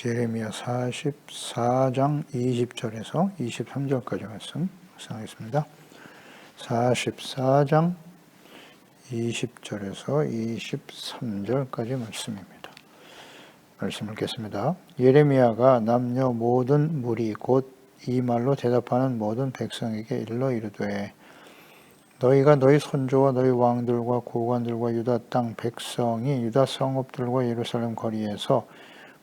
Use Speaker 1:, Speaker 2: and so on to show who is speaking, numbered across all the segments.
Speaker 1: 예레미야 44장 20절에서 23절까지 말씀 묵상하겠습니다. 44장 20절에서 23절까지 말씀입니다. 말씀 읽겠습니다. 예레미야가 남녀 모든 무리 곧 이 말로 대답하는 모든 백성에게 일러 이르되 너희가 너희 선조와 너희 왕들과 고관들과 유다 땅 백성이 유다 성읍들과 예루살렘 거리에서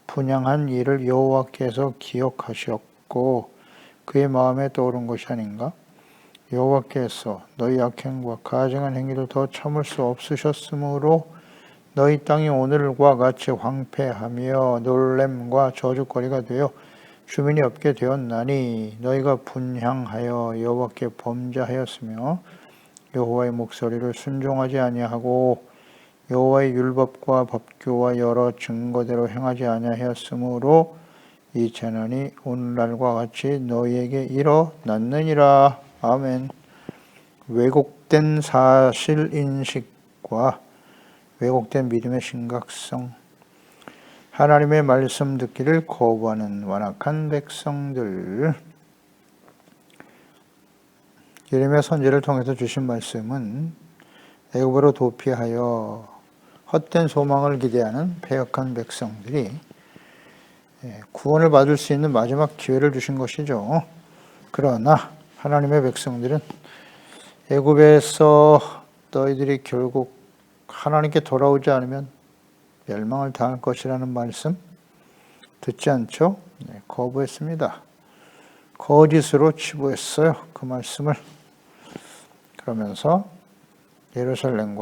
Speaker 1: 분향한 일을 여호와께서 기억하셨고 그의 마음에 떠오른 것이 아닌가? 여호와께서 너희 악행과 가증한 행위를 더 참을 수 없으셨으므로 너희 땅이 오늘과 같이 황폐하며 놀램과 저주거리가 되어 주민이 없게 되었나니 너희가 분향하여 여호와께 범죄하였으며 여호와의 목소리를 순종하지 아니하고 여호와의 율법과 법규와 여러 증거대로 행하지 아니하였으므로 이 재난이 오늘날과 같이 너희에게 일어났느니라. 아멘. 왜곡된 사실인식과 왜곡된 믿음의 심각성, 하나님의 말씀 듣기를 거부하는 완악한 백성들. 예레미야 선지를 통해서 주신 말씀은 애굽으로 도피하여 헛된 소망을 기대하는 패역한 백성들이 구원을 받을 수 있는 마지막 기회를 주신 것이죠. 그러나 하나님의 백성들은 애굽에서 너희들이 결국 하나님께 돌아오지 않으면 멸망을 당할 것이라는 말씀 듣지 않죠? 거부했습니다. 거짓으로 치부했어요. 그 말씀을. 그러면서 예루살렘의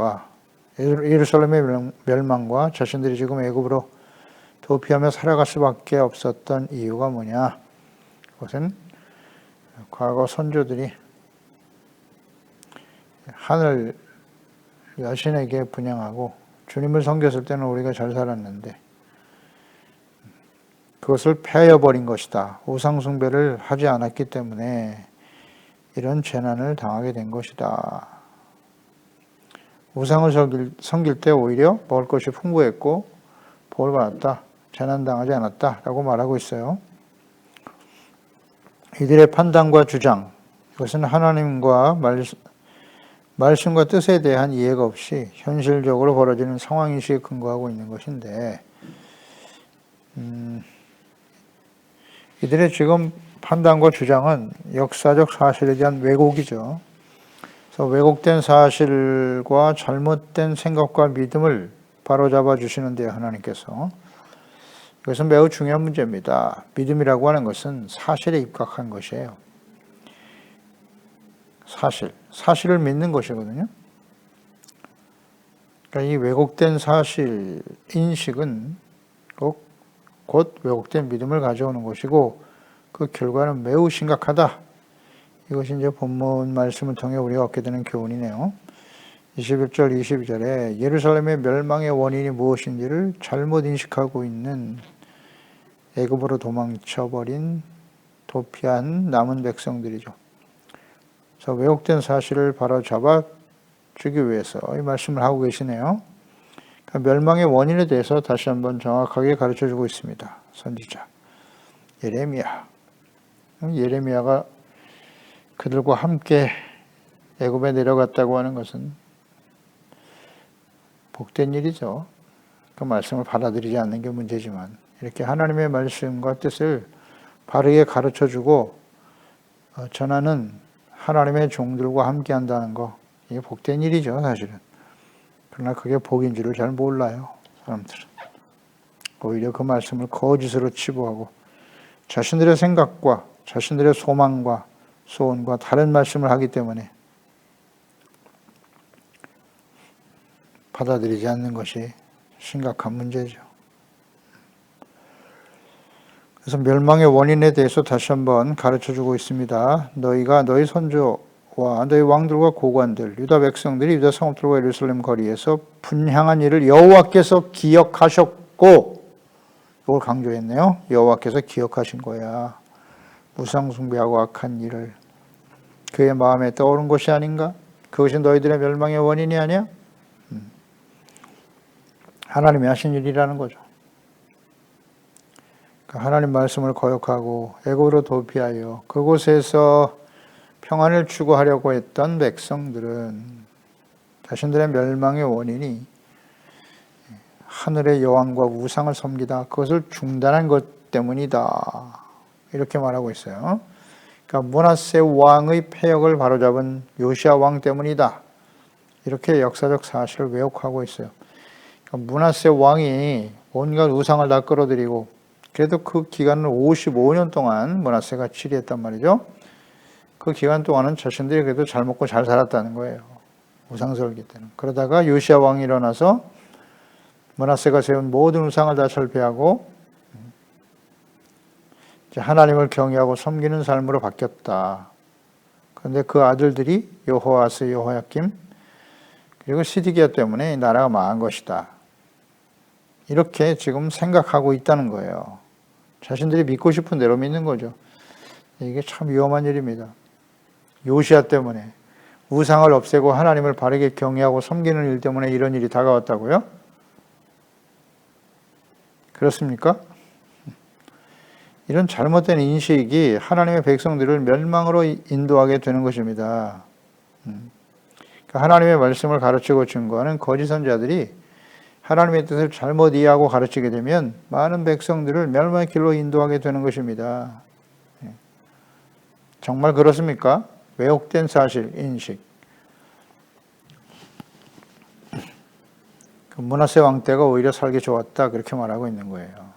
Speaker 1: 멸망과 자신들이 지금 애굽으로 도피하며 살아갈 수밖에 없었던 이유가 뭐냐? 그것은 과거 선조들이 하늘 여신에게 분향하고 주님을 섬겼을 때는 우리가 잘 살았는데 그것을 패여버린 것이다. 우상숭배를 하지 않았기 때문에 이런 재난을 당하게 된 것이다. 우상을 섬길 때 오히려 먹을 것이 풍부했고 복을 받았다. 재난당하지 않았다. 라고 말하고 있어요. 이들의 판단과 주장, 이것은 하나님과 말씀과 뜻에 대한 이해가 없이 현실적으로 벌어지는 상황인식에 근거하고 있는 것인데 이들의 지금 판단과 주장은 역사적 사실에 대한 왜곡이죠. 그래서 왜곡된 사실과 잘못된 생각과 믿음을 바로잡아 주시는데요, 하나님께서. 이것은 매우 중요한 문제입니다. 믿음이라고 하는 것은 사실에 입각한 것이에요. 사실을 믿는 것이거든요. 그러니까 이 왜곡된 사실 인식은 곧 왜곡된 믿음을 가져오는 것이고 그 결과는 매우 심각하다. 이것이 이제 본문 말씀을 통해 우리가 얻게 되는 교훈이네요. 21절, 22절에 예루살렘의 멸망의 원인이 무엇인지를 잘못 인식하고 있는 애굽으로 도망쳐버린 도피한 남은 백성들이죠. 그래서 왜곡된 사실을 바로잡아 주기 위해서 이 말씀을 하고 계시네요. 그러니까 멸망의 원인에 대해서 다시 한번 정확하게 가르쳐주고 있습니다. 선지자 예레미야가 그들과 함께 애굽에 내려갔다고 하는 것은 복된 일이죠. 그 말씀을 받아들이지 않는 게 문제지만 이렇게 하나님의 말씀과 뜻을 바르게 가르쳐주고 전하는 하나님의 종들과 함께 한다는 거, 이게 복된 일이죠, 사실은. 그러나 그게 복인 줄을 잘 몰라요, 사람들은. 오히려 그 말씀을 거짓으로 치부하고 자신들의 생각과 자신들의 소망과 소원과 다른 말씀을 하기 때문에 받아들이지 않는 것이 심각한 문제죠. 그래서 멸망의 원인에 대해서 다시 한번 가르쳐주고 있습니다. 너희가 너희 선조와 너희 왕들과 고관들, 유다 백성들이 유다 성읍들과 예루살렘 거리에서 분향한 일을 여호와께서 기억하셨고, 이걸 강조했네요. 여호와께서 기억하신 거야. 우상숭배하고 악한 일을. 그의 마음에 떠오른 것이 아닌가? 그것이 너희들의 멸망의 원인이 아니야? 하나님이 하신 일이라는 거죠. 하나님 말씀을 거역하고 애굽으로 도피하여 그곳에서 평안을 추구하려고 했던 백성들은 자신들의 멸망의 원인이 하늘의 여왕과 우상을 섬기다 그것을 중단한 것 때문이다. 이렇게 말하고 있어요. 그러니까 므낫세 왕의 패역을 바로잡은 요시야 왕 때문이다. 이렇게 역사적 사실을 왜곡하고 있어요. 그러니까 므낫세 왕이 온갖 우상을 다 끌어들이고 그래도 그 기간은 55년 동안 므낫세가 치리했단 말이죠. 그 기간 동안은 자신들이 그래도 잘 먹고 잘 살았다는 거예요. 우상설기 때는. 그러다가 요시야 왕이 일어나서 므낫세가 세운 모든 우상을 다 철폐하고 이제 하나님을 경외하고 섬기는 삶으로 바뀌었다. 그런데 그 아들들이 여호아스, 여호야김 그리고 시드기야 때문에 나라가 망한 것이다. 이렇게 지금 생각하고 있다는 거예요. 자신들이 믿고 싶은 대로 믿는 거죠. 이게 참 위험한 일입니다. 요시야 때문에 우상을 없애고 하나님을 바르게 경외하고 섬기는 일 때문에 이런 일이 다가왔다고요? 그렇습니까? 이런 잘못된 인식이 하나님의 백성들을 멸망으로 인도하게 되는 것입니다. 하나님의 말씀을 가르치고 증거하는 거짓 선지자들이 하나님의 뜻을 잘못 이해하고 가르치게 되면 많은 백성들을 멸망의 길로 인도하게 되는 것입니다. 정말 그렇습니까? 왜곡된 사실, 인식. 므낫세 왕 때가 오히려 살기 좋았다 그렇게 말하고 있는 거예요.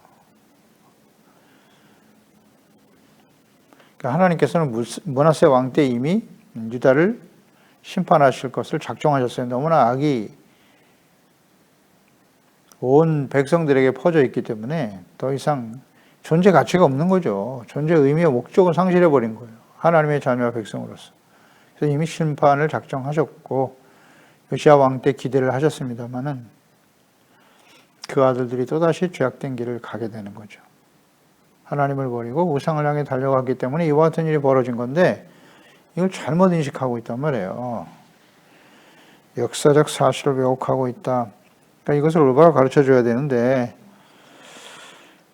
Speaker 1: 하나님께서는 므낫세 왕 때 이미 유다를 심판하실 것을 작정하셨어요. 너무나 악이 온 백성들에게 퍼져 있기 때문에 더 이상 존재 가치가 없는 거죠. 존재 의미와 목적을 상실해 버린 거예요. 하나님의 자녀와 백성으로서. 그래서 이미 심판을 작정하셨고 요시야 왕 때 기대를 하셨습니다마는 그 아들들이 또다시 죄악된 길을 가게 되는 거죠. 하나님을 버리고 우상을 향해 달려갔기 때문에 이와 같은 일이 벌어진 건데 이걸 잘못 인식하고 있단 말이에요. 역사적 사실을 왜곡하고 있다. 그러니까 이것을 올바로 가르쳐줘야 되는데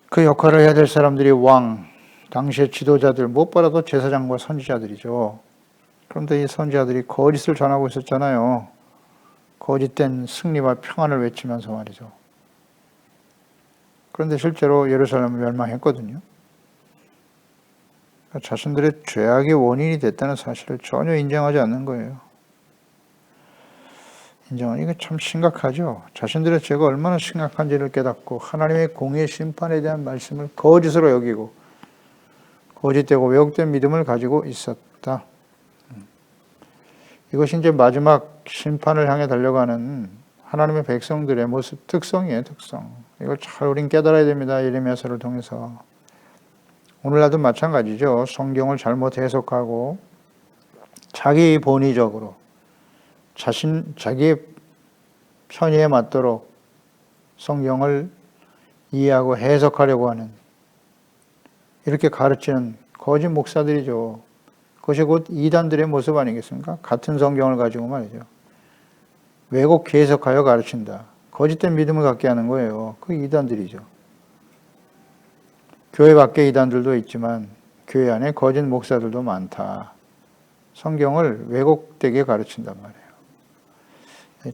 Speaker 1: 그 역할을 해야 될 사람들이 왕, 당시의 지도자들, 무엇보다도 제사장과 선지자들이죠. 그런데 이 선지자들이 거짓을 전하고 있었잖아요. 거짓된 승리와 평안을 외치면서 말이죠. 그런데 실제로 예루살렘을 멸망했거든요. 그러니까 자신들의 죄악의 원인이 됐다는 사실을 전혀 인정하지 않는 거예요. 인정하는 게 참 심각하죠. 자신들의 죄가 얼마나 심각한지를 깨닫고 하나님의 공의의 심판에 대한 말씀을 거짓으로 여기고 거짓되고 왜곡된 믿음을 가지고 있었다. 이것이 이제 마지막 심판을 향해 달려가는 하나님의 백성들의 모습, 특성이에요, 특성. 이걸 잘 우린 깨달아야 됩니다. 예레미야서를 통해서. 오늘날도 마찬가지죠. 성경을 잘못 해석하고 자기 본의적으로 자기의 편의에 맞도록 성경을 이해하고 해석하려고 하는 이렇게 가르치는 거짓 목사들이죠. 그것이 곧 이단들의 모습 아니겠습니까? 같은 성경을 가지고 말이죠. 왜곡 해석하여 가르친다. 거짓된 믿음을 갖게 하는 거예요. 그 이단들이죠. 교회 밖에 이단들도 있지만 교회 안에 거짓 목사들도 많다. 성경을 왜곡되게 가르친단 말이에요.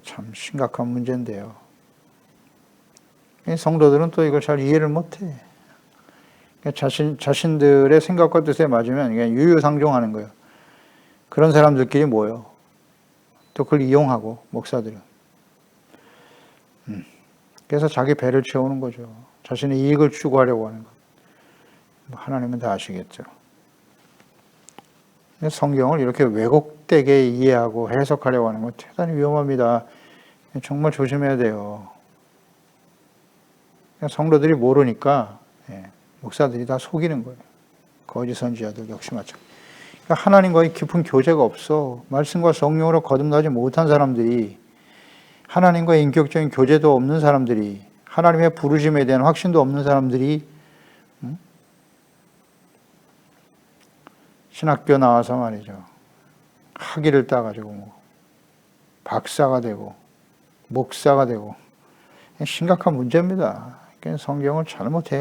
Speaker 1: 참 심각한 문제인데요. 성도들은 또 이걸 잘 이해를 못해. 자신들의 생각과 뜻에 맞으면 그냥 유유상종하는 거예요. 그런 사람들끼리 모여. 또 그걸 이용하고 목사들은. 그래서 자기 배를 채우는 거죠. 자신의 이익을 추구하려고 하는 것. 하나님은 다 아시겠죠. 성경을 이렇게 왜곡되게 이해하고 해석하려고 하는 건 대단히 위험합니다. 정말 조심해야 돼요. 성도들이 모르니까 목사들이 다 속이는 거예요. 거짓 선지자들 역시 마찬가지. 그러니까 하나님과의 깊은 교제가 없어. 말씀과 성령으로 거듭나지 못한 사람들이, 하나님과 인격적인 교제도 없는 사람들이, 하나님의 부르심에 대한 확신도 없는 사람들이 신학교 나와서 말이죠. 학위를 따가지고 박사가 되고 목사가 되고 심각한 문제입니다. 성경을 잘못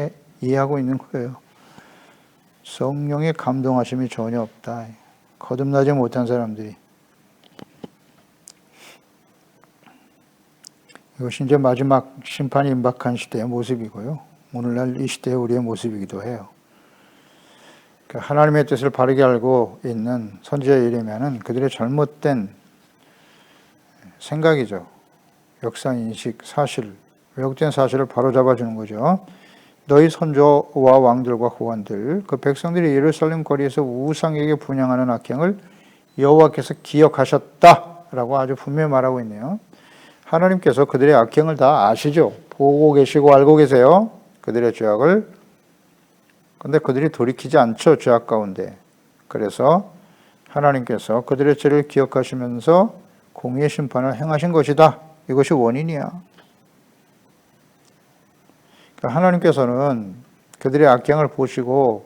Speaker 1: 이해하고 있는 거예요. 성령의 감동하심이 전혀 없다. 거듭나지 못한 사람들이. 이것이 이제 마지막 심판이 임박한 시대의 모습이고요. 오늘날 이 시대의 우리의 모습이기도 해요. 하나님의 뜻을 바르게 알고 있는 선지자 예레미야는 그들의 잘못된 생각이죠. 역사인식, 사실, 왜곡된 사실을 바로잡아주는 거죠. 너희 선조와 왕들과 후관들, 그 백성들이 예루살렘 거리에서 우상에게 분향하는 악행을 여호와께서 기억하셨다라고 아주 분명히 말하고 있네요. 하나님께서 그들의 악행을 다 아시죠. 보고 계시고 알고 계세요. 그들의 죄악을. 근데 그들이 돌이키지 않죠. 죄악 가운데. 그래서 하나님께서 그들의 죄를 기억하시면서 공의의 심판을 행하신 것이다. 이것이 원인이야. 그러니까 하나님께서는 그들의 악행을 보시고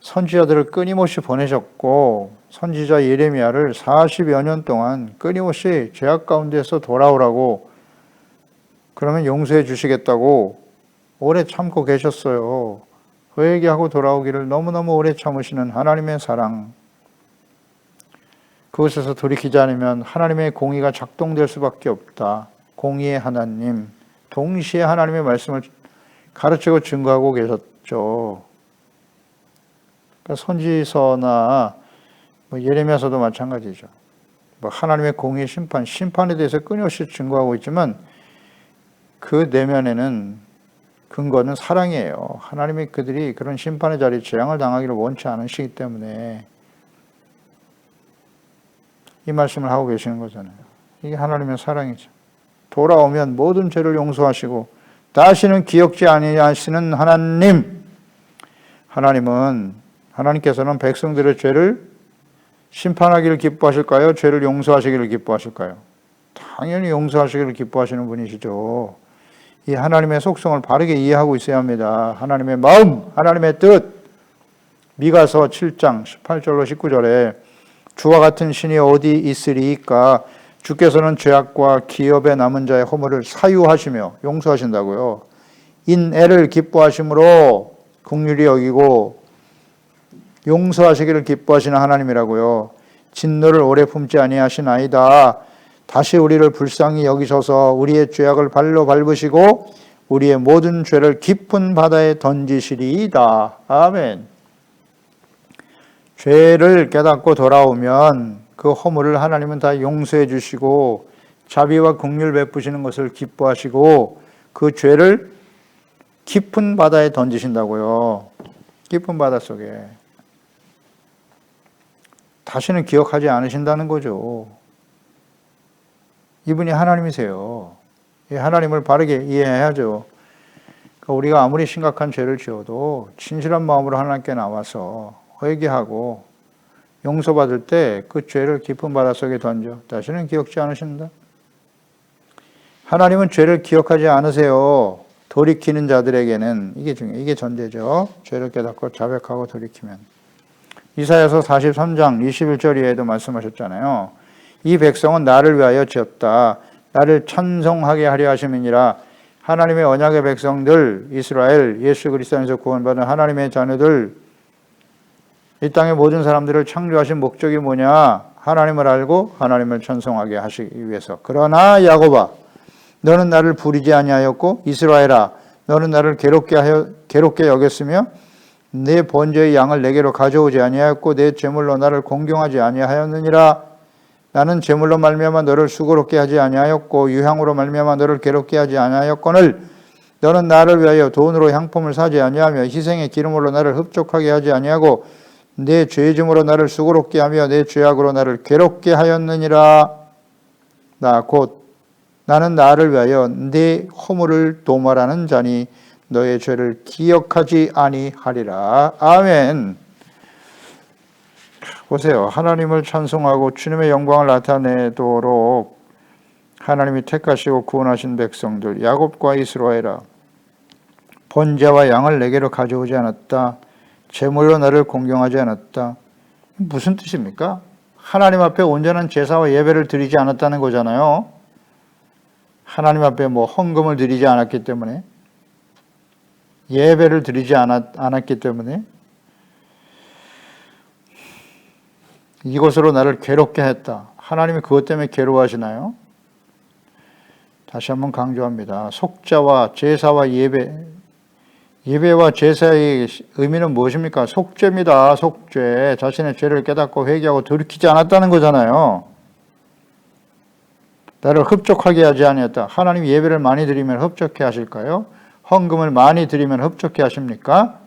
Speaker 1: 선지자들을 끊임없이 보내셨고 선지자 예레미야를 40여 년 동안 끊임없이 죄악 가운데서 돌아오라고 그러면 용서해 주시겠다고 오래 참고 계셨어요. 회개하고 돌아오기를 너무너무 오래 참으시는 하나님의 사랑. 그것에서 돌이키지 않으면 하나님의 공의가 작동될 수밖에 없다. 공의의 하나님, 동시에 하나님의 말씀을 가르치고 증거하고 계셨죠. 그러니까 선지서나 예레미야서도 마찬가지죠. 하나님의 공의 심판에 대해서 끊임없이 증거하고 있지만 그 내면에는 근거는 사랑이에요. 하나님이 그들이 그런 심판의 자리에 재앙을 당하기를 원치 않으시기 때문에 이 말씀을 하고 계시는 거잖아요. 이게 하나님의 사랑이죠. 돌아오면 모든 죄를 용서하시고 다시는 기억지 아니하시는 하나님. 하나님께서는 백성들의 죄를 심판하기를 기뻐하실까요? 죄를 용서하시기를 기뻐하실까요? 당연히 용서하시기를 기뻐하시는 분이시죠. 이 하나님의 속성을 바르게 이해하고 있어야 합니다. 하나님의 마음, 하나님의 뜻. 미가서 7장 18절로 19절에 주와 같은 신이 어디 있으리이까 주께서는 죄악과 기업에 남은 자의 허물을 사유하시며 용서하신다고요. 인애를 기뻐하심으로 긍휼히 여기고 용서하시기를 기뻐하시는 하나님이라고요. 진노를 오래 품지 아니하시나이다. 다시 우리를 불쌍히 여기셔서 우리의 죄악을 발로 밟으시고 우리의 모든 죄를 깊은 바다에 던지시리이다. 아멘. 죄를 깨닫고 돌아오면 그 허물을 하나님은 다 용서해 주시고 자비와 긍휼 베푸시는 것을 기뻐하시고 그 죄를 깊은 바다에 던지신다고요. 깊은 바다 속에. 다시는 기억하지 않으신다는 거죠. 이분이 하나님이세요. 하나님을 바르게 이해해야죠. 그러니까 우리가 아무리 심각한 죄를 지어도 진실한 마음으로 하나님께 나와서 회개하고 용서받을 때 그 죄를 깊은 바닷속에 던져 다시는 기억지 않으신다. 하나님은 죄를 기억하지 않으세요. 돌이키는 자들에게는 이게 중요해요. 이게 전제죠. 죄를 깨닫고 자백하고 돌이키면. 이사야서 43장 21절 이하에도 말씀하셨잖아요. 이 백성은 나를 위하여 지었다. 나를 찬송하게 하려 하심이니라. 하나님의 언약의 백성들, 이스라엘, 예수 그리스도 안에서 구원받은 하나님의 자녀들, 이 땅의 모든 사람들을 창조하신 목적이 뭐냐? 하나님을 알고 하나님을 찬송하게 하시기 위해서. 그러나 야곱아, 너는 나를 부리지 아니하였고 이스라엘아, 너는 나를 괴롭게 여겼으며 내 번제의 양을 내게로 가져오지 아니하였고 내 제물로 나를 공경하지 아니하였느니라. 나는 제물로 말미암아 너를 수고롭게 하지 아니하였고 유향으로 말미암아 너를 괴롭게 하지 아니하였거늘 너는 나를 위하여 돈으로 향품을 사지 아니하며 희생의 기름으로 나를 흡족하게 하지 아니하고 내 죄짐으로 나를 수고롭게 하며 내 죄악으로 나를 괴롭게 하였느니라. 나는 나를 위하여 네 허물을 도말하는 자니 너의 죄를 기억하지 아니하리라. 아멘. 보세요. 하나님을 찬송하고 주님의 영광을 나타내도록 하나님이 택하시고 구원하신 백성들 야곱과 이스라엘아, 번제와 양을 내게로 가져오지 않았다. 제물로 나를 공경하지 않았다. 무슨 뜻입니까? 하나님 앞에 온전한 제사와 예배를 드리지 않았다는 거잖아요. 하나님 앞에 헌금을 드리지 않았기 때문에 예배를 드리지 않았기 때문에 이것으로 나를 괴롭게 했다. 하나님이 그것 때문에 괴로워하시나요? 다시 한번 강조합니다. 속죄와 제사와 예배와 제사의 의미는 무엇입니까? 속죄입니다. 속죄. 자신의 죄를 깨닫고 회개하고 돌이키지 않았다는 거잖아요. 나를 흡족하게 하지 아니했다. 하나님 예배를 많이 드리면 흡족해 하실까요? 헌금을 많이 드리면 흡족해 하십니까?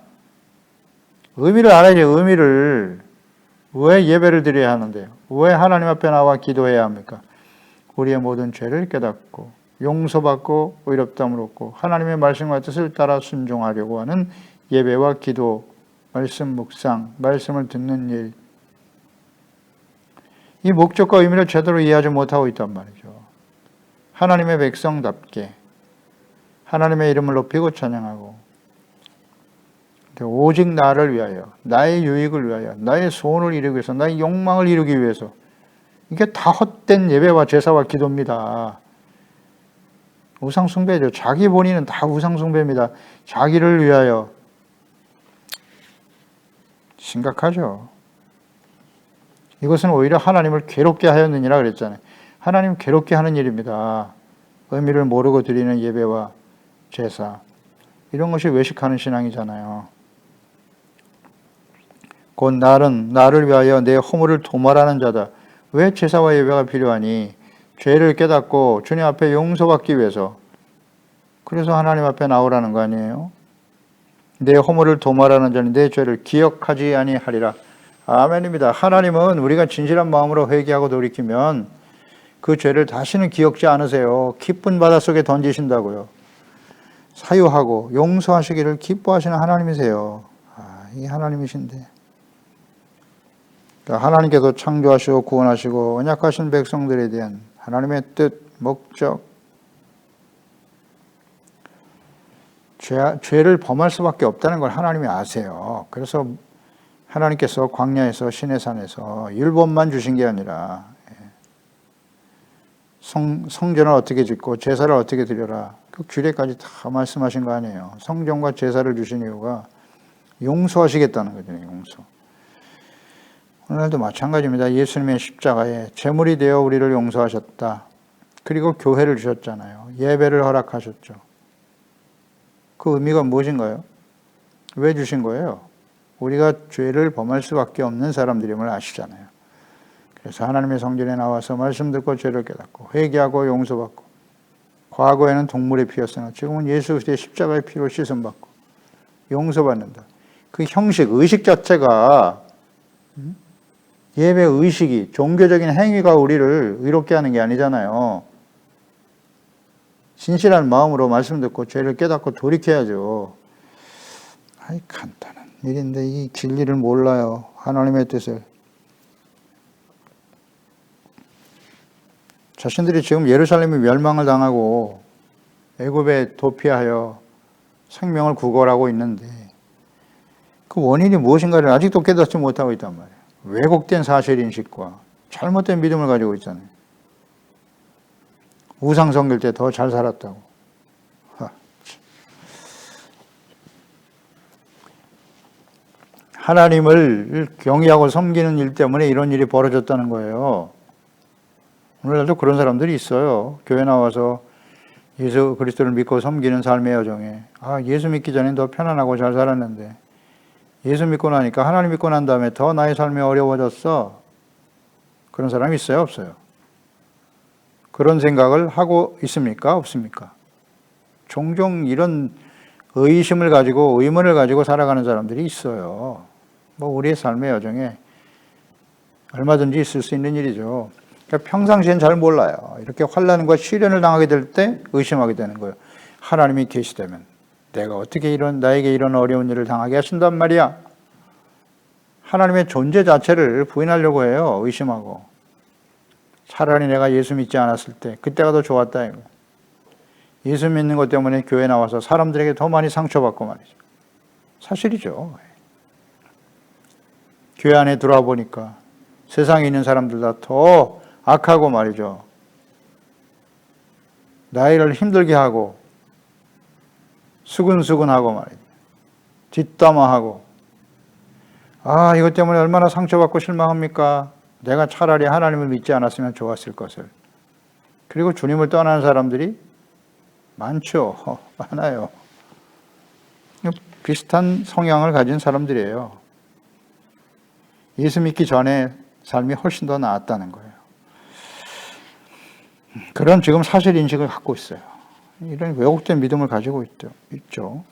Speaker 1: 의미를 알아야지. 의미를. 왜 예배를 드려야 하는데요? 왜 하나님 앞에 나와 기도해야 합니까? 우리의 모든 죄를 깨닫고 용서받고 의롭다함을 얻고 하나님의 말씀과 뜻을 따라 순종하려고 하는 예배와 기도, 말씀 묵상, 말씀을 듣는 일. 이 목적과 의미를 제대로 이해하지 못하고 있단 말이죠. 하나님의 백성답게 하나님의 이름을 높이고 찬양하고 오직 나를 위하여, 나의 유익을 위하여, 나의 소원을 이루기 위해서, 나의 욕망을 이루기 위해서. 이게 다 헛된 예배와 제사와 기도입니다. 우상숭배죠. 자기 본인은 다 우상숭배입니다. 자기를 위하여. 심각하죠. 이것은 오히려 하나님을 괴롭게 하였느니라 그랬잖아요. 하나님 괴롭게 하는 일입니다. 의미를 모르고 드리는 예배와 제사. 이런 것이 외식하는 신앙이잖아요. 곧 나를 위하여 내 허물을 도말하는 자다. 왜 제사와 예배가 필요하니? 죄를 깨닫고 주님 앞에 용서받기 위해서. 그래서 하나님 앞에 나오라는 거 아니에요? 내 허물을 도말하는 자는 내 죄를 기억하지 아니하리라. 아멘입니다. 하나님은 우리가 진실한 마음으로 회개하고 돌이키면 그 죄를 다시는 기억지 않으세요. 깊은 바닷속에 던지신다고요. 사유하고 용서하시기를 기뻐하시는 하나님이세요. 이 하나님이신데. 하나님께서 창조하시고 구원하시고 언약하신 백성들에 대한 하나님의 뜻, 목적, 죄를 범할 수밖에 없다는 걸 하나님이 아세요. 그래서 하나님께서 광야에서 시내산에서 율법만 주신 게 아니라 성전을 어떻게 짓고 제사를 어떻게 드려라 그 규례까지 다 말씀하신 거 아니에요. 성전과 제사를 주신 이유가 용서하시겠다는 거잖아요. 용서. 오늘도 마찬가지입니다. 예수님의 십자가에 제물이 되어 우리를 용서하셨다. 그리고 교회를 주셨잖아요. 예배를 허락하셨죠. 그 의미가 무엇인가요? 왜 주신 거예요? 우리가 죄를 범할 수밖에 없는 사람들임을 아시잖아요. 그래서 하나님의 성전에 나와서 말씀 듣고 죄를 깨닫고 회개하고 용서받고 과거에는 동물의 피였으나 지금은 예수 그리스도의 십자가의 피로 씻음받고 용서받는다. 그 형식, 의식 자체가 예배 의식이 종교적인 행위가 우리를 의롭게 하는 게 아니잖아요. 진실한 마음으로 말씀 듣고 죄를 깨닫고 돌이켜야죠. 간단한 일인데 이 진리를 몰라요. 하나님의 뜻을. 자신들이 지금 예루살렘이 멸망을 당하고 애굽에 도피하여 생명을 구걸하고 있는데 그 원인이 무엇인가를 아직도 깨닫지 못하고 있단 말이에요. 왜곡된 사실인식과 잘못된 믿음을 가지고 있잖아요. 우상 섬길 때 더 잘 살았다고. 하나님을 경외하고 섬기는 일 때문에 이런 일이 벌어졌다는 거예요. 오늘날도 그런 사람들이 있어요. 교회 나와서 예수 그리스도를 믿고 섬기는 삶의 여정에 예수 믿기 전엔 더 편안하고 잘 살았는데 예수 믿고 나니까 하나님 믿고 난 다음에 더 나의 삶이 어려워졌어. 그런 사람이 있어요? 없어요? 그런 생각을 하고 있습니까? 없습니까? 종종 이런 의심을 가지고 의문을 가지고 살아가는 사람들이 있어요. 우리의 삶의 여정에 얼마든지 있을 수 있는 일이죠. 그러니까 평상시엔 잘 몰라요. 이렇게 환난과 시련을 당하게 될 때 의심하게 되는 거예요. 하나님이 계시다면 내가 어떻게 나에게 이런 어려운 일을 당하게 하신단 말이야. 하나님의 존재 자체를 부인하려고 해요. 의심하고. 차라리 내가 예수 믿지 않았을 때 그때가 더 좋았다. 이거. 예수 믿는 것 때문에 교회 나와서 사람들에게 더 많이 상처받고 말이죠. 사실이죠. 교회 안에 들어와 보니까 세상에 있는 사람들보다 더 악하고 말이죠. 나이를 힘들게 하고 수근수근하고 말이죠. 뒷담화하고, 이것 때문에 얼마나 상처받고 실망합니까? 내가 차라리 하나님을 믿지 않았으면 좋았을 것을. 그리고 주님을 떠나는 사람들이 많죠. 많아요. 비슷한 성향을 가진 사람들이에요. 예수 믿기 전에 삶이 훨씬 더 나았다는 거예요. 그런 지금 사실 인식을 갖고 있어요. 이런 왜곡된 믿음을 가지고 있죠.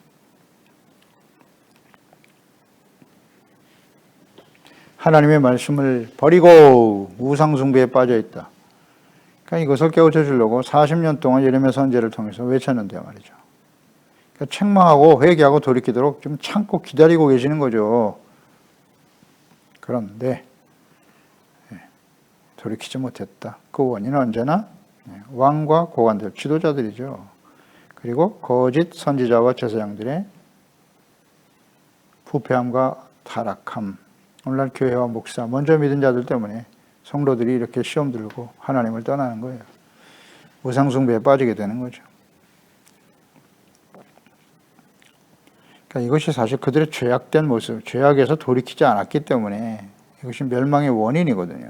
Speaker 1: 하나님의 말씀을 버리고 우상숭배에 빠져 있다. 그러니까 이것을 깨우쳐 주려고 40년 동안 예레미야 선지자를 통해서 외쳤는데 말이죠. 그러니까 책망하고 회개하고 돌이키도록 좀 참고 기다리고 계시는 거죠. 그런데 돌이키지 못했다. 그 원인은 언제나 왕과 고관들, 지도자들이죠. 그리고 거짓 선지자와 제사장들의 부패함과 타락함. 오늘날 교회와 목사, 먼저 믿은 자들 때문에 성도들이 이렇게 시험 들고 하나님을 떠나는 거예요. 우상숭배에 빠지게 되는 거죠. 그러니까 이것이 사실 그들의 죄악된 모습, 죄악에서 돌이키지 않았기 때문에 이것이 멸망의 원인이거든요.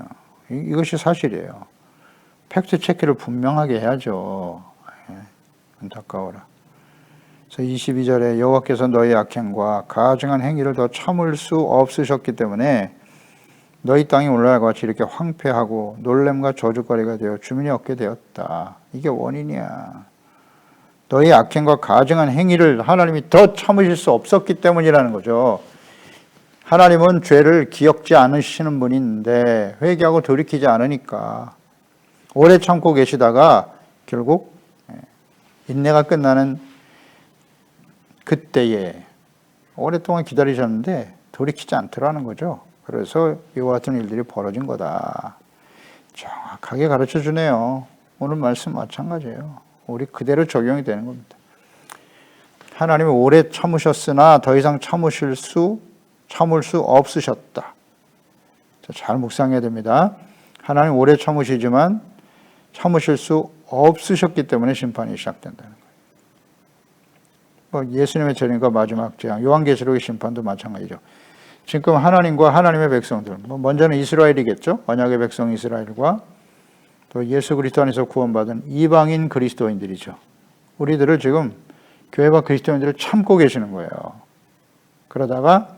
Speaker 1: 이것이 사실이에요. 팩트 체크를 분명하게 해야죠. 안타까워라. 그래서 22절에 여호와께서 너희 악행과 가증한 행위를 더 참을 수 없으셨기 때문에 너희 땅이 오늘날과 같이 이렇게 황폐하고 놀램과 저주거리가 되어 주민이 없게 되었다. 이게 원인이야. 너희 악행과 가증한 행위를 하나님이 더 참으실 수 없었기 때문이라는 거죠. 하나님은 죄를 기억지 않으시는 분인데 회개하고 돌이키지 않으니까 오래 참고 계시다가 결국 인내가 끝나는 그때에 오랫동안 기다리셨는데 돌이키지 않더라는 거죠. 그래서 이와 같은 일들이 벌어진 거다. 정확하게 가르쳐 주네요. 오늘 말씀 마찬가지예요. 우리 그대로 적용이 되는 겁니다. 하나님이 오래 참으셨으나 더 이상 참을 수 없으셨다. 잘 묵상해야 됩니다. 하나님 오래 참으시지만 참으실 수 없으셨기 때문에 심판이 시작된다는 거예요. 예수님의 재림과 마지막 재앙, 요한계시록의 심판도 마찬가지죠. 지금 하나님과 하나님의 백성들, 먼저는 이스라엘이겠죠. 언약의 백성 이스라엘과 또 예수 그리스도 안에서 구원받은 이방인 그리스도인들이죠. 우리들을 지금 교회와 그리스도인들을 참고 계시는 거예요. 그러다가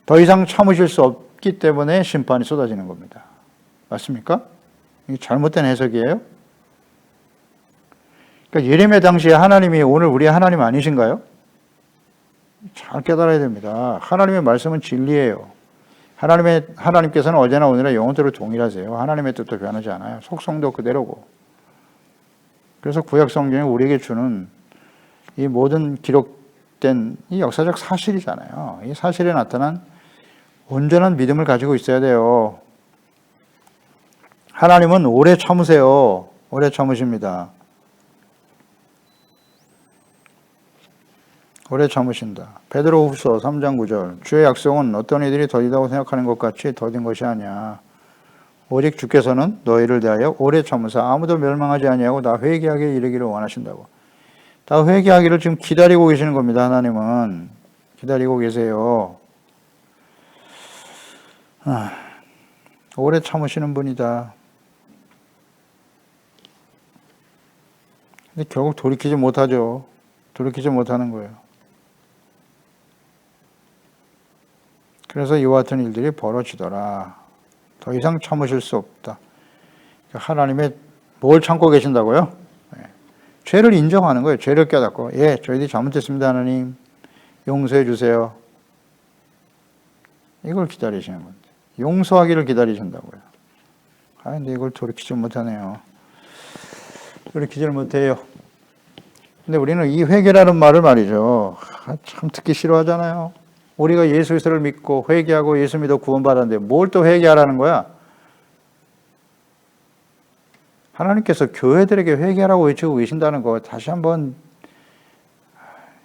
Speaker 1: 더 이상 참으실 수 없기 때문에 심판이 쏟아지는 겁니다. 맞습니까? 이게 잘못된 해석이에요? 그러니까 예레미야 당시에 하나님이 오늘 우리의 하나님 아니신가요? 잘 깨달아야 됩니다. 하나님의 말씀은 진리예요. 하나님께서는 어제나 오늘나 영원토록 동일하세요. 하나님의 뜻도 변하지 않아요. 속성도 그대로고. 그래서 구약 성경이 우리에게 주는 이 모든 기록된 이 역사적 사실이잖아요. 이 사실에 나타난 온전한 믿음을 가지고 있어야 돼요. 하나님은 오래 참으세요. 오래 참으십니다. 오래 참으신다. 베드로후서 3장 9절. 주의 약속은 어떤 이들이 더디다고 생각하는 것 같이 더딘 것이 아니야. 오직 주께서는 너희를 대하여 오래 참으사 아무도 멸망하지 아니하고 다 회개하게 이르기를 원하신다고. 다 회개하기를 지금 기다리고 계시는 겁니다. 하나님은 기다리고 계세요. 오래 참으시는 분이다. 근데 결국 돌이키지 못하죠. 돌이키지 못하는 거예요. 그래서 이와 같은 일들이 벌어지더라. 더 이상 참으실 수 없다. 하나님의 뭘 참고 계신다고요? 죄를 인정하는 거예요. 죄를 깨닫고, 저희들이 잘못했습니다. 하나님 용서해 주세요. 이걸 기다리시는 건데, 용서하기를 기다리신다고요. 근데 이걸 돌이키지 못하네요. 돌이키지를 못해요. 근데 우리는 이 회개라는 말을 말이죠. 참 듣기 싫어하잖아요. 우리가 예수 그리스도를 믿고 회개하고 예수 믿어 구원받았는데 뭘 또 회개하라는 거야? 하나님께서 교회들에게 회개하라고 외치고 계신다는 거 다시 한번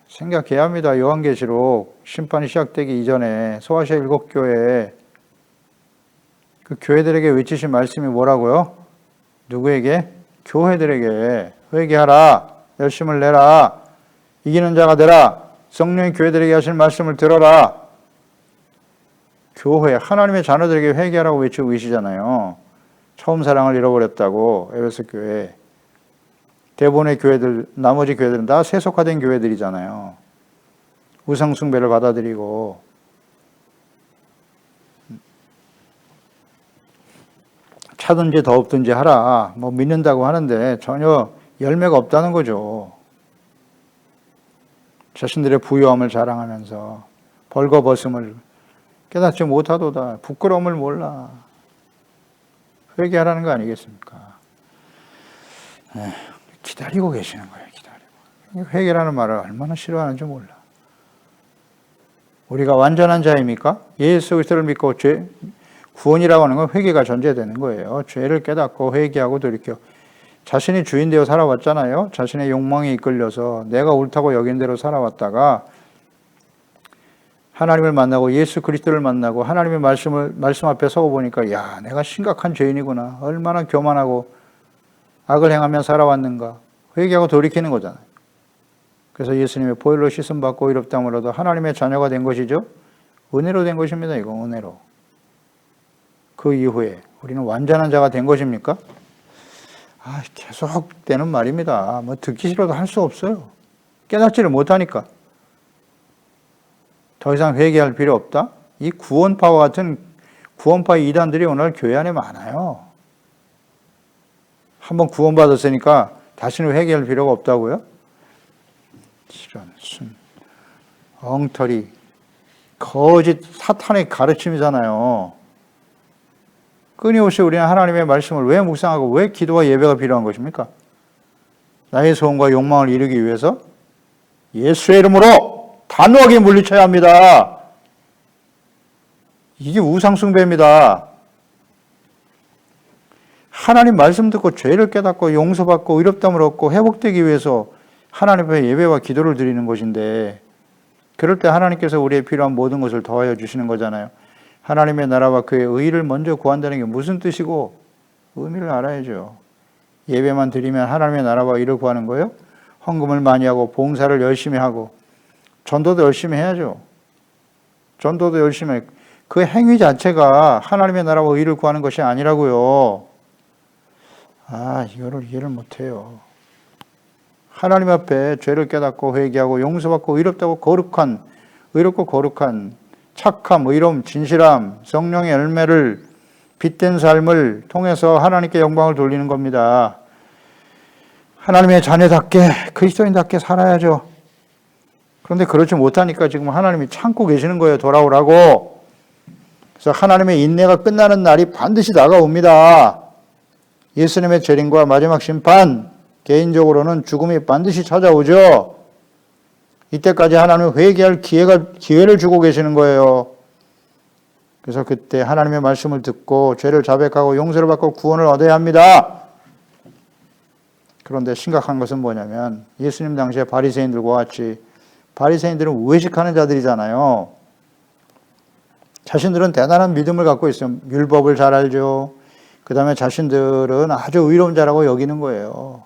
Speaker 1: 생각해야 합니다. 요한계시록 심판이 시작되기 이전에 소아시아 7교회 그 교회들에게 외치신 말씀이 뭐라고요? 누구에게? 교회들에게 회개하라, 열심을 내라, 이기는 자가 되라. 성령이 교회들에게 하신 말씀을 들어라. 교회, 하나님의 자녀들에게 회개하라고 외치고 계시잖아요. 처음 사랑을 잃어버렸다고, 에베소 교회. 대부분의 교회들, 나머지 교회들은 다 세속화된 교회들이잖아요. 우상숭배를 받아들이고. 차든지 더없든지 하라. 뭐 믿는다고 하는데 전혀 열매가 없다는 거죠. 자신들의 부유함을 자랑하면서 벌거벗음을 깨닫지 못하도다. 부끄러움을 몰라. 회개하라는 거 아니겠습니까? 기다리고 계시는 거예요. 기다리고. 회개라는 말을 얼마나 싫어하는지 몰라. 우리가 완전한 자입니까? 예수 그리스도를 믿고 구원이라고 하는 건 회개가 전제되는 거예요. 죄를 깨닫고 회개하고 돌이켜. 자신이 주인 되어 살아왔잖아요. 자신의 욕망에 이끌려서 내가 옳다고 여긴 대로 살아왔다가 하나님을 만나고 예수 그리스도를 만나고 하나님의 말씀 앞에 서고 보니까 야, 내가 심각한 죄인이구나. 얼마나 교만하고 악을 행하며 살아왔는가. 회개하고 돌이키는 거잖아요. 그래서 예수님의 보혈로 씻음 받고 의롭다함으로도 하나님의 자녀가 된 것이죠. 은혜로 된 것입니다. 이거 은혜로. 그 이후에 우리는 완전한 자가 된 것입니까? 계속 되는 말입니다. 뭐 듣기 싫어도 할 수 없어요. 깨닫지를 못하니까. 더 이상 회개할 필요 없다? 이 구원파와 같은 구원파의 이단들이 오늘 교회 안에 많아요. 한번 구원받았으니까 다시는 회개할 필요가 없다고요? 이런 엉터리, 거짓 사탄의 가르침이잖아요. 끊임없이 우리는 하나님의 말씀을 왜 묵상하고 왜 기도와 예배가 필요한 것입니까? 나의 소원과 욕망을 이루기 위해서 예수의 이름으로 단호하게 물리쳐야 합니다. 이게 우상숭배입니다. 하나님 말씀 듣고 죄를 깨닫고 용서받고 의롭다함을 얻고 회복되기 위해서 하나님 앞에 예배와 기도를 드리는 것인데 그럴 때 하나님께서 우리의 필요한 모든 것을 더하여 주시는 거잖아요. 하나님의 나라와 그의 의를 먼저 구한다는 게 무슨 뜻이고 의미를 알아야죠. 예배만 드리면 하나님의 나라와 의를 구하는 거예요? 헌금을 많이 하고 봉사를 열심히 하고 전도도 열심히 해야죠. 전도도 열심히 해. 그 행위 자체가 하나님의 나라와 의를 구하는 것이 아니라고요. 이거를 이해를 못해요. 하나님 앞에 죄를 깨닫고 회개하고 용서받고 의롭고 거룩한 착함, 의로움, 진실함, 성령의 열매를 빚된 삶을 통해서 하나님께 영광을 돌리는 겁니다. 하나님의 자녀답게 그리스도인답게 살아야죠. 그런데 그렇지 못하니까 지금 하나님이 참고 계시는 거예요. 돌아오라고. 그래서 하나님의 인내가 끝나는 날이 반드시 다가옵니다. 예수님의 재림과 마지막 심판, 개인적으로는 죽음이 반드시 찾아오죠. 이때까지 하나님은 회개할 기회를 주고 계시는 거예요. 그래서 그때 하나님의 말씀을 듣고 죄를 자백하고 용서를 받고 구원을 얻어야 합니다. 그런데 심각한 것은 뭐냐면 예수님 당시에 바리새인들과 같이 바리새인들은 외식하는 자들이잖아요. 자신들은 대단한 믿음을 갖고 있어요. 율법을 잘 알죠. 그 다음에 자신들은 아주 의로운 자라고 여기는 거예요.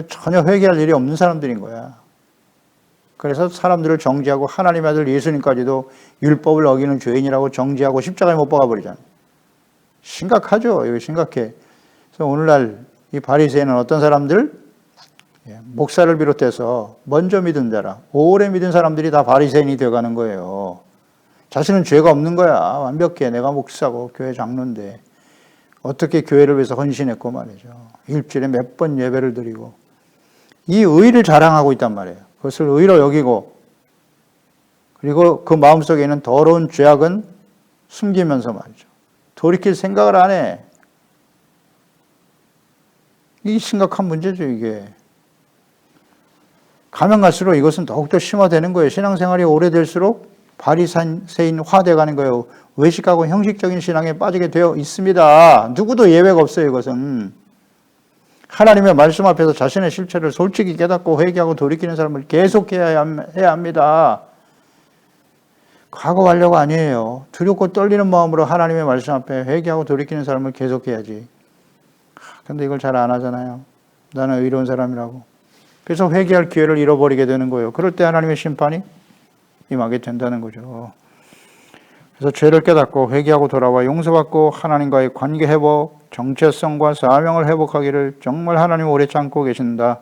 Speaker 1: 전혀 회개할 일이 없는 사람들인 거야. 그래서 사람들을 정죄하고 하나님의 아들 예수님까지도 율법을 어기는 죄인이라고 정죄하고 십자가에 못 박아버리잖아요. 심각하죠. 이거 심각해. 그래서 오늘날 이 바리새인은 어떤 사람들? 목사를 비롯해서 먼저 믿은 자라 오래 믿은 사람들이 다 바리새인이 되어가는 거예요. 자신은 죄가 없는 거야. 완벽해. 내가 목사고 교회 장로인데 어떻게 교회를 위해서 헌신했고 말이죠. 일주일에 몇 번 예배를 드리고 이 의를 자랑하고 있단 말이에요. 그것을 의로 여기고 그리고 그 마음속에 있는 더러운 죄악은 숨기면서 말이죠. 돌이킬 생각을 안 해. 이 심각한 문제죠, 이게. 가면 갈수록 이것은 더욱더 심화되는 거예요. 신앙생활이 오래될수록 바리새인화 돼가는 거예요. 외식하고 형식적인 신앙에 빠지게 되어 있습니다. 누구도 예외가 없어요, 이것은. 하나님의 말씀 앞에서 자신의 실체를 솔직히 깨닫고 회개하고 돌이키는 사람을 계속해야 합니다. 과거 완료가 아니에요. 두렵고 떨리는 마음으로 하나님의 말씀 앞에 회개하고 돌이키는 사람을 계속해야지. 근데 이걸 잘 안 하잖아요. 나는 의로운 사람이라고. 그래서 회개할 기회를 잃어버리게 되는 거예요. 그럴 때 하나님의 심판이 임하게 된다는 거죠. 그래서 죄를 깨닫고 회개하고 돌아와 용서받고 하나님과의 관계 회복, 정체성과 사명을 회복하기를 정말 하나님 오래 참고 계신다.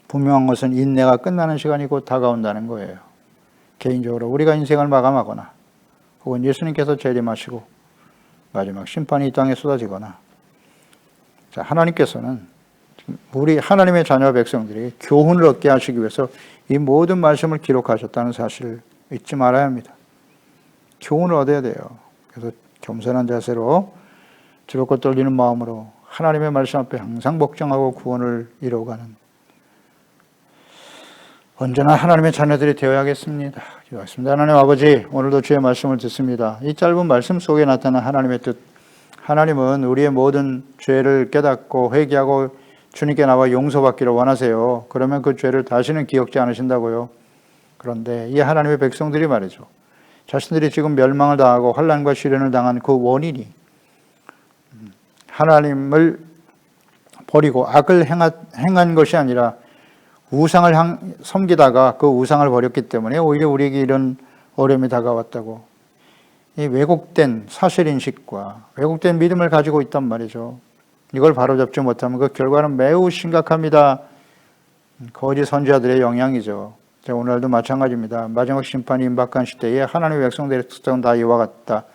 Speaker 1: 분명한 것은 인내가 끝나는 시간이 곧 다가온다는 거예요. 개인적으로 우리가 인생을 마감하거나 혹은 예수님께서 재림하시고 마지막 심판이 이 땅에 쏟아지거나, 자, 하나님께서는 우리 하나님의 자녀 백성들이 교훈을 얻게 하시기 위해서 이 모든 말씀을 기록하셨다는 사실을 잊지 말아야 합니다. 교훈을 얻어야 돼요. 그래서 겸손한 자세로 두렵고 떨리는 마음으로 하나님의 말씀 앞에 항상 복종하고 구원을 이루어가는 언제나 하나님의 자녀들이 되어야겠습니다. 기도하겠습니다. 하나님 아버지, 오늘도 주의 말씀을 듣습니다. 이 짧은 말씀 속에 나타난 하나님의 뜻, 하나님은 우리의 모든 죄를 깨닫고 회개하고 주님께 나와 용서받기를 원하세요. 그러면 그 죄를 다시는 기억지 않으신다고요. 그런데 이 하나님의 백성들이 말이죠, 자신들이 지금 멸망을 당하고 환난과 시련을 당한 그 원인이 하나님을 버리고 악을 행한 것이 아니라 우상을 섬기다가 그 우상을 버렸기 때문에 오히려 우리에게 이런 어려움이 다가왔다고, 이 왜곡된 사실인식과 왜곡된 믿음을 가지고 있단 말이죠. 이걸 바로잡지 못하면 그 결과는 매우 심각합니다. 거짓 선지자들의 영향이죠. 오늘도 마찬가지입니다. 마지막 심판이 임박한 시대에 하나님의 백성들의 특성은 다 이와 같다.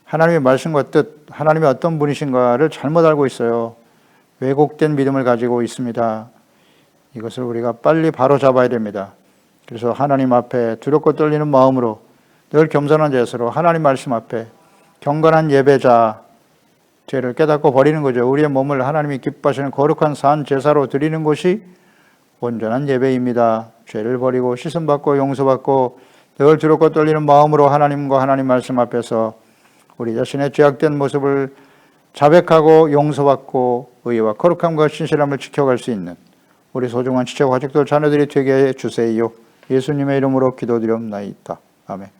Speaker 1: 하나님의 말씀과 뜻, 하나님이 어떤 분이신가를 잘못 알고 있어요. 왜곡된 믿음을 가지고 있습니다. 이것을 우리가 빨리 바로잡아야 됩니다. 그래서 하나님 앞에 두렵고 떨리는 마음으로 늘 겸손한 자세로 하나님 말씀 앞에 경건한 예배자, 죄를 깨닫고 버리는 거죠. 우리의 몸을 하나님이 기뻐하시는 거룩한 산 제사로 드리는 것이 온전한 예배입니다. 죄를 버리고 씻음받고 용서받고 늘 두렵고 떨리는 마음으로 하나님과 하나님 말씀 앞에서 우리 자신의 죄악된 모습을 자백하고 용서받고 의와 거룩함과 신실함을 지켜갈 수 있는 우리 소중한 지체 가족들 자녀들이 되게 해 주세요. 예수님의 이름으로 기도드리옵나이다. 아멘.